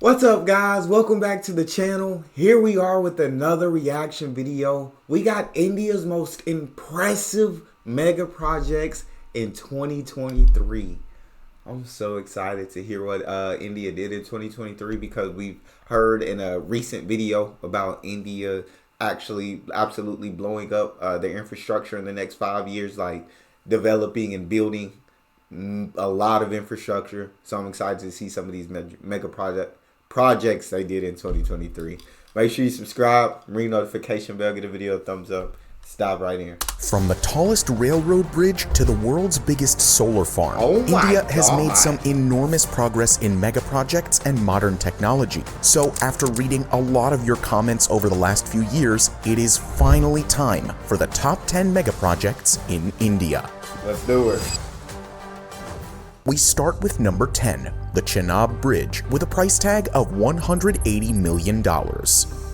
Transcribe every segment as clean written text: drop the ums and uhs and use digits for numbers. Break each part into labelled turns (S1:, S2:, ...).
S1: What's up, guys? Welcome back to the channel. Here we are with another reaction video. We got India's most impressive mega projects in 2023. I'm so excited to hear what India did in 2023 because we've heard in a recent video about India actually absolutely blowing up their infrastructure in the next 5 years, like developing and building a lot of infrastructure. So I'm excited to see some of these mega projects they did in 2023. Make sure you subscribe, ring notification bell, give the video a thumbs up. Stop right here.
S2: From the tallest railroad bridge to the world's biggest solar farm, India has made some enormous progress in mega projects and modern technology. So after reading a lot of your comments over the last few years, it is finally time for the top 10 mega projects in India.
S1: Let's do it.
S2: We start with number 10, the Chenab Bridge, with a price tag of $180 million.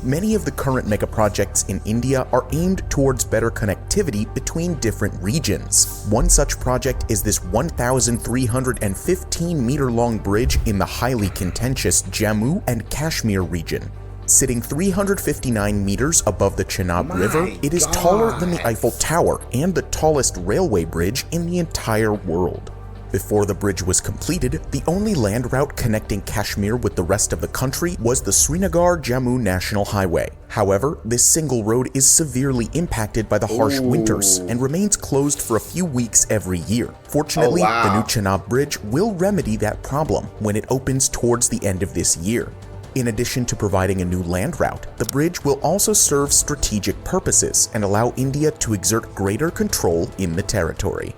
S2: Many of the current mega projects in India are aimed towards better connectivity between different regions. One such project is this 1,315-meter-long bridge in the highly contentious Jammu and Kashmir region. Sitting 359 meters above the Chenab River, it is taller than the Eiffel Tower and the tallest railway bridge in the entire world. Before the bridge was completed, the only land route connecting Kashmir with the rest of the country was the Srinagar-Jammu National Highway. However, this single road is severely impacted by the harsh winters and remains closed for a few weeks every year. Fortunately, the new Chenab Bridge will remedy that problem when it opens towards the end of this year. In addition to providing a new land route, the bridge will also serve strategic purposes and allow India to exert greater control in the territory.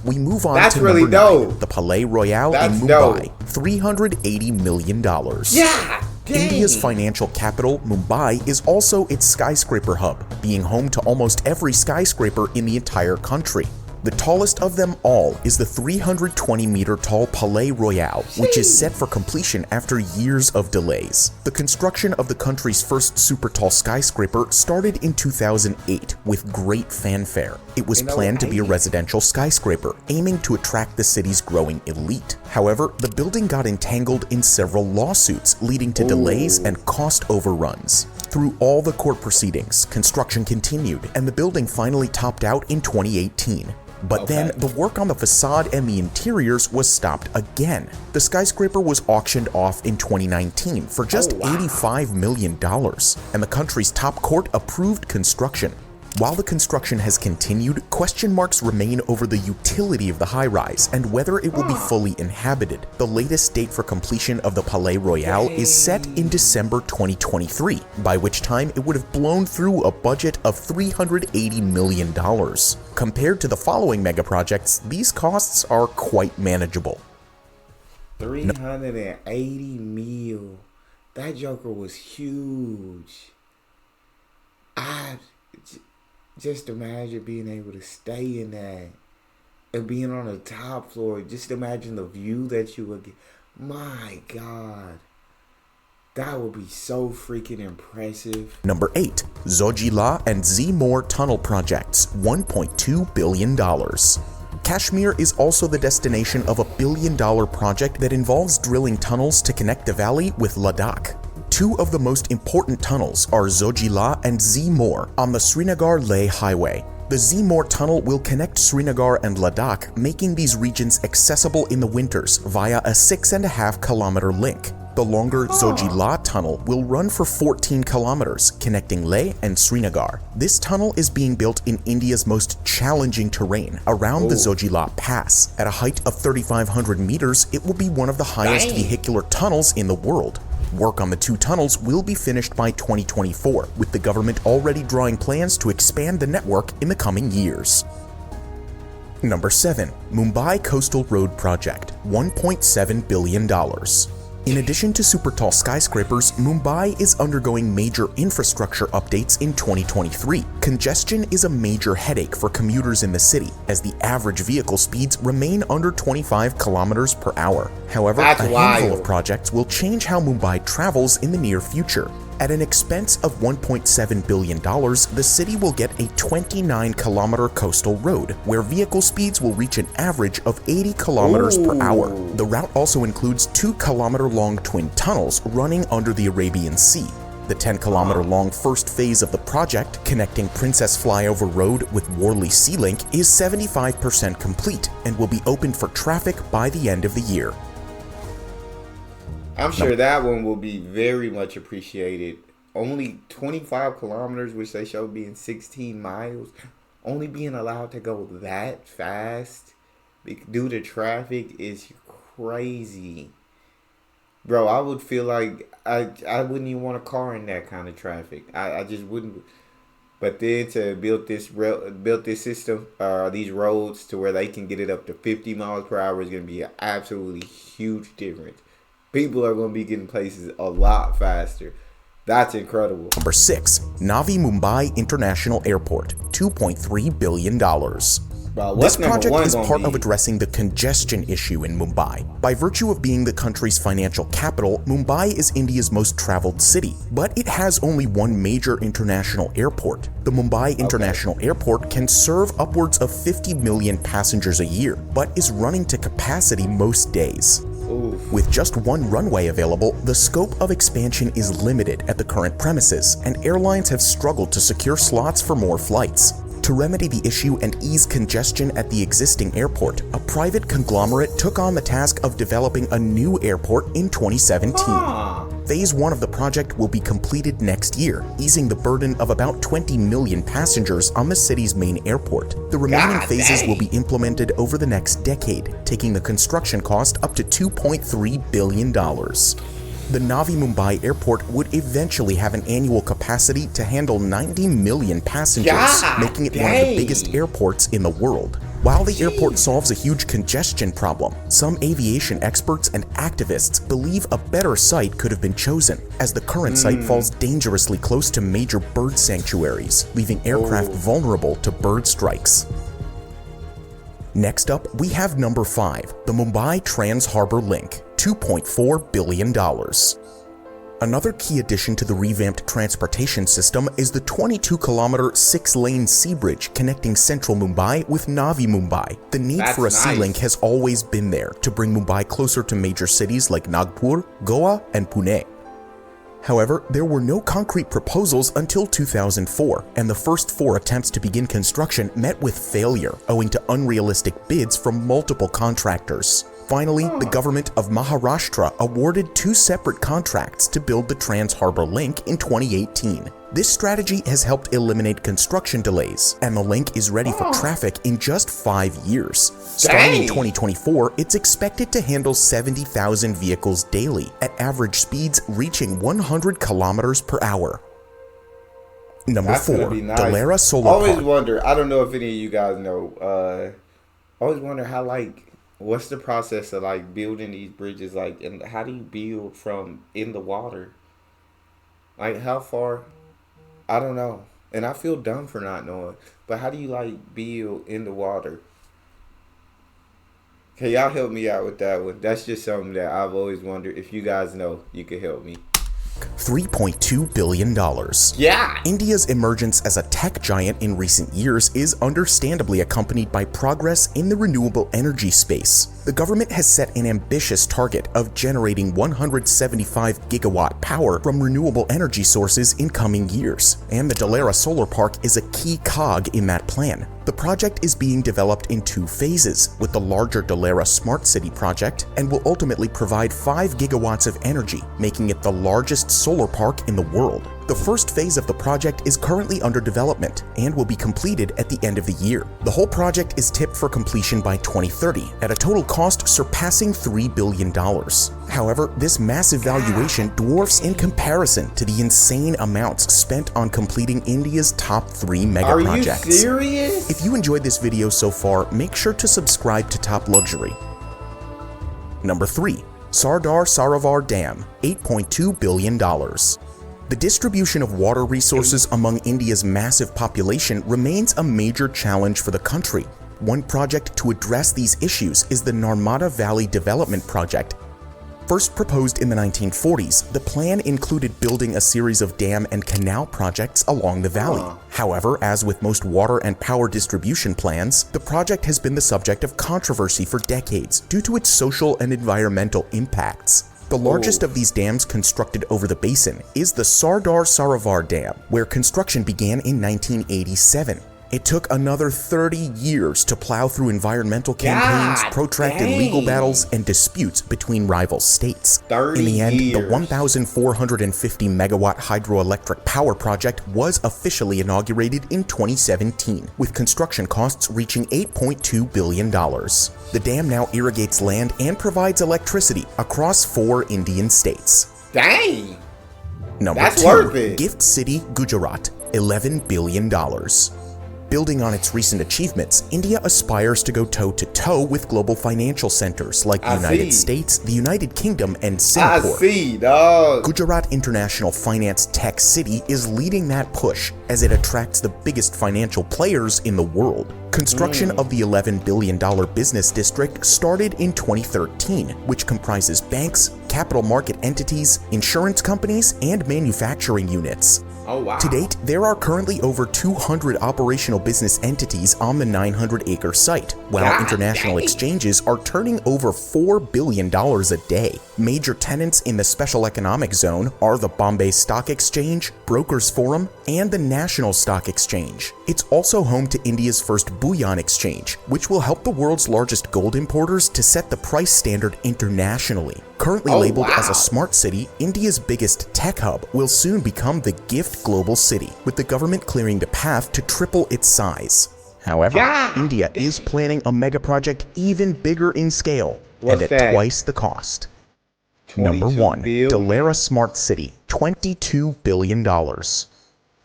S2: We move on to number 9, the P Royale in Mumbai, $380 million.
S1: Yeah,
S2: India's financial capital, Mumbai, is also its skyscraper hub, being home to almost every skyscraper in the entire country. The tallest of them all is the 320-meter-tall P Royale, which is set for completion after years of delays. The construction of the country's first super-tall skyscraper started in 2008 with great fanfare. It was planned to be a residential skyscraper, aiming to attract the city's growing elite. However, the building got entangled in several lawsuits, leading to delays and cost overruns. Through all the court proceedings, construction continued, and the building finally topped out in 2018. But then, the work on the facade and the interiors was stopped again. The skyscraper was auctioned off in 2019 for just $85 million, and the country's top court approved construction. While the construction has continued, question marks remain over the utility of the high-rise and whether it will be fully inhabited. The latest date for completion of the P Royale is set in December 2023, by which time it would have blown through a budget of $380 million. Compared to the following mega projects, these costs are quite manageable.
S1: 380 mil. That joker was huge. Just imagine being able to stay in that and being on the top floor. Just imagine the view that you would get. My God. That would be so freaking impressive.
S2: Number 8. Zoila and Zore Tunnel Projects, $1.2 billion. Kashmir is also the destination of a billion-dollar project that involves drilling tunnels to connect the valley with Ladakh. Two of the most important tunnels are Zoila and Zore on the Srinagar-Leh highway. The Zore tunnel will connect Srinagar and Ladakh, making these regions accessible in the winters via a 6.5-kilometer link. The longer Zoila tunnel will run for 14 kilometers, connecting Leh and Srinagar. This tunnel is being built in India's most challenging terrain, around the Zoila Pass. At a height of 3,500 meters, it will be one of the highest vehicular tunnels in the world. Work on the two tunnels will be finished by 2024, with the government already drawing plans to expand the network in the coming years. Number 7. Mumbai Coastal Road Project, $1.7 billion. In addition to super tall skyscrapers, Mumbai is undergoing major infrastructure updates in 2023. Congestion is a major headache for commuters in the city, as the average vehicle speeds remain under 25 kilometers per hour. However, a handful of projects will change how Mumbai travels in the near future. At an expense of $1.7 billion, the city will get a 29-kilometer coastal road, where vehicle speeds will reach an average of 80 kilometers per hour. The route also includes 2-kilometer-long twin tunnels running under the Arabian Sea. The 10-kilometer-long first phase of the project, connecting Princess Flyover Road with Worli Sea Link, is 75% complete and will be opened for traffic by the end of the year.
S1: I'm sure that one will be very much appreciated. Only 25 kilometers, which they show being 16 miles. Only being allowed to go that fast due to traffic is crazy. Bro, I would feel like I wouldn't even want a car in that kind of traffic. I just wouldn't. But then to build this system, these roads to where they can get it up to 50 miles per hour is going to be an absolutely huge difference. People are going to be getting places a lot faster. That's incredible.
S2: Number 6. Navi Mumbai International Airport, $2.3 billion. This project is part of addressing the congestion issue in Mumbai. By virtue of being the country's financial capital, Mumbai is India's most traveled city, but it has only one major international airport. The Mumbai International Airport can serve upwards of 50 million passengers a year, but is running to capacity most days. With just one runway available, the scope of expansion is limited at the current premises, and airlines have struggled to secure slots for more flights. To remedy the issue and ease congestion at the existing airport, a private conglomerate took on the task of developing a new airport in 2017. Phase 1 of the project will be completed next year, easing the burden of about 20 million passengers on the city's main airport. The remaining phases will be implemented over the next decade, taking the construction cost up to $2.3 billion. The Navi Mumbai Airport would eventually have an annual capacity to handle 90 million passengers, making it one of the biggest airports in the world. While the airport solves a huge congestion problem, some aviation experts and activists believe a better site could have been chosen, as the current site falls dangerously close to major bird sanctuaries, leaving aircraft vulnerable to bird strikes. Next up, we have number 5, the Mumbai Trans-Harbour Link, $2.4 billion. Another key addition to the revamped transportation system is the 22-kilometer 6-lane sea bridge connecting central Mumbai with Navi Mumbai. The need for a sea link has always been there to bring Mumbai closer to major cities like Nagpur, Goa, and Pune. However, there were no concrete proposals until 2004, and the first 4 attempts to begin construction met with failure owing to unrealistic bids from multiple contractors. Finally, the government of Maharashtra awarded 2 separate contracts to build the Trans-Harbour Link in 2018. This strategy has helped eliminate construction delays, and the link is ready for traffic in just 5 years. Starting in 2024, it's expected to handle 70,000 vehicles daily, at average speeds reaching 100 kilometers per hour. Number 4, Dela Solar Park.
S1: I always wonder, I don't know if any of you guys know, I always wonder how, what's the process of building these bridges, and how do you build from in the water? How far? I don't know. And I feel dumb for not knowing. But how do you build in the water? Can y'all help me out with that one? That's just something that I've always wondered. If you guys know, you can help me.
S2: $3.2 billion. India's emergence as a tech giant in recent years is understandably accompanied by progress in the renewable energy space. The government has set an ambitious target of generating 175 gigawatt power from renewable energy sources in coming years, and the Dela Solar Park is a key cog in that plan. The project is being developed in 2 phases, with the larger Dela Smart City project, and will ultimately provide 5 gigawatts of energy, making it the largest solar park in the world. The first phase of the project is currently under development and will be completed at the end of the year. The whole project is tipped for completion by 2030 at a total cost surpassing $3 billion. However, this massive valuation dwarfs in comparison to the insane amounts spent on completing India's top 3 mega projects.
S1: Are you serious?
S2: If you enjoyed this video so far, make sure to subscribe to Top Luxury. Number 3. Sardar Sarovar Dam, $8.2 billion. The distribution of water resources among India's massive population remains a major challenge for the country. One project to address these issues is the Narmada Valley Development Project. First proposed in the 1940s, the plan included building a series of dam and canal projects along the valley. However, as with most water and power distribution plans, the project has been the subject of controversy for decades due to its social and environmental impacts. The largest of these dams constructed over the basin is the Sardar Sarovar Dam, where construction began in 1987. It took another 30 years to plow through environmental campaigns, protracted legal battles, and disputes between rival states. In the end, the 1,450 megawatt hydroelectric power project was officially inaugurated in 2017, with construction costs reaching $8.2 billion. The dam now irrigates land and provides electricity across 4 Indian states.
S1: Dang!
S2: Number 2,
S1: worth it.
S2: Gift City, Gujarat, $11 billion. Building on its recent achievements, India aspires to go toe-to-toe with global financial centers like the United States, the United Kingdom, and Singapore. Gujarat International Finance Tech City is leading that push as it attracts the biggest financial players in the world. Construction of the $11 billion business district started in 2013, which comprises banks, capital market entities, insurance companies, and manufacturing units. To date, there are currently over 200 operational business entities on the 900-acre site, while international exchanges are turning over $4 billion a day. Major tenants in the Special Economic Zone are the Bombay Stock Exchange, Brokers Forum, and the National Stock Exchange. It's also home to India's first bullion exchange, which will help the world's largest gold importers to set the price standard internationally. Currently labeled as a smart city, India's biggest tech hub will soon become the GIFT Global City, with the government clearing the path to triple its size. However, India is planning a mega project even bigger in scale and at twice the cost. Number 1, Dela Smart City, $22 billion.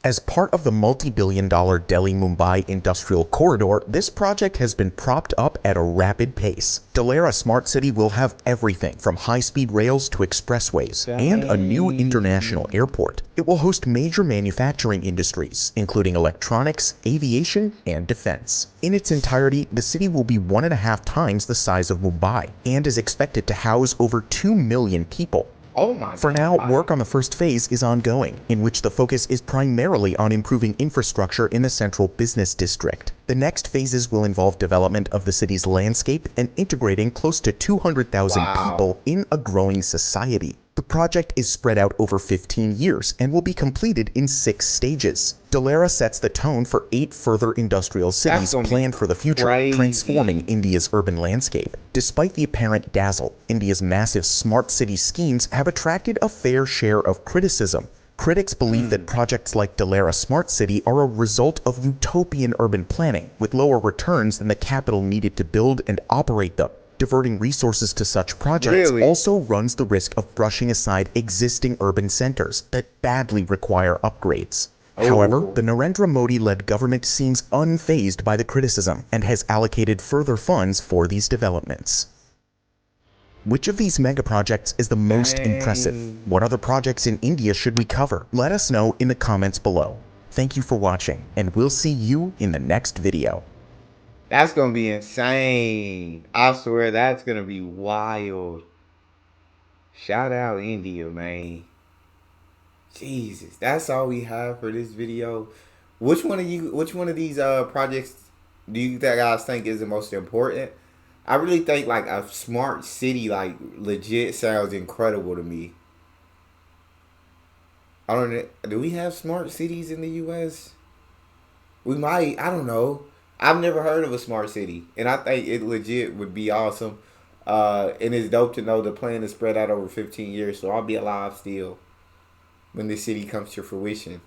S2: As part of the multi-billion-dollar Delhi-Mumbai industrial corridor, this project has been propped up at a rapid pace. Dela Smart City will have everything from high-speed rails to expressways and a new international airport. It will host major manufacturing industries, including electronics, aviation, and defense. In its entirety, the city will be 1.5 times the size of Mumbai and is expected to house over 2 million people. For now, work on the first phase is ongoing, in which the focus is primarily on improving infrastructure in the central business district. The next phases will involve development of the city's landscape and integrating close to 200,000 people in a growing society. The project is spread out over 15 years and will be completed in 6 stages. Dela sets the tone for 8 further industrial cities planned for the future, transforming India's urban landscape. Despite the apparent dazzle, India's massive smart city schemes have attracted a fair share of criticism. Critics believe that projects like Dela Smart City are a result of utopian urban planning, with lower returns than the capital needed to build and operate them. Diverting resources to such projects also runs the risk of brushing aside existing urban centers that badly require upgrades. However, the Narendra Modi-led government seems unfazed by the criticism and has allocated further funds for these developments. Which of these mega projects is the most impressive? What other projects in India should we cover? Let us know in the comments below. Thank you for watching, and we'll see you in the next video.
S1: That's gonna be insane. I swear that's gonna be wild. Shout out India, man. Jesus, that's all we have for this video. Which one of these projects do you guys think is the most important? I really think like a smart city, like legit sounds incredible to me. I don't know. Do we have smart cities in the US? We might. I don't know. I've never heard of a smart city, and I think it legit would be awesome. And it's dope to know the plan is spread out over 15 years, so I'll be alive still when this city comes to fruition.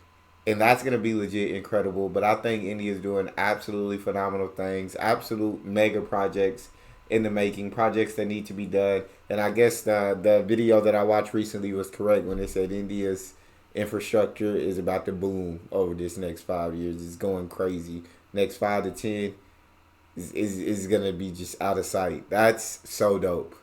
S1: And that's going to be legit incredible. But I think India's doing absolutely phenomenal things, absolute mega projects in the making, projects that need to be done. And I guess the video that I watched recently was correct when it said India's infrastructure is about to boom over this next 5 years. It's going crazy. Next 5 to 10 is going to be just out of sight. That's so dope.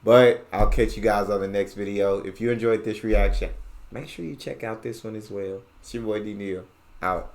S1: But I'll catch you guys on the next video. If you enjoyed this reaction, make sure you check out this one as well. It's your boy D Neal. Out.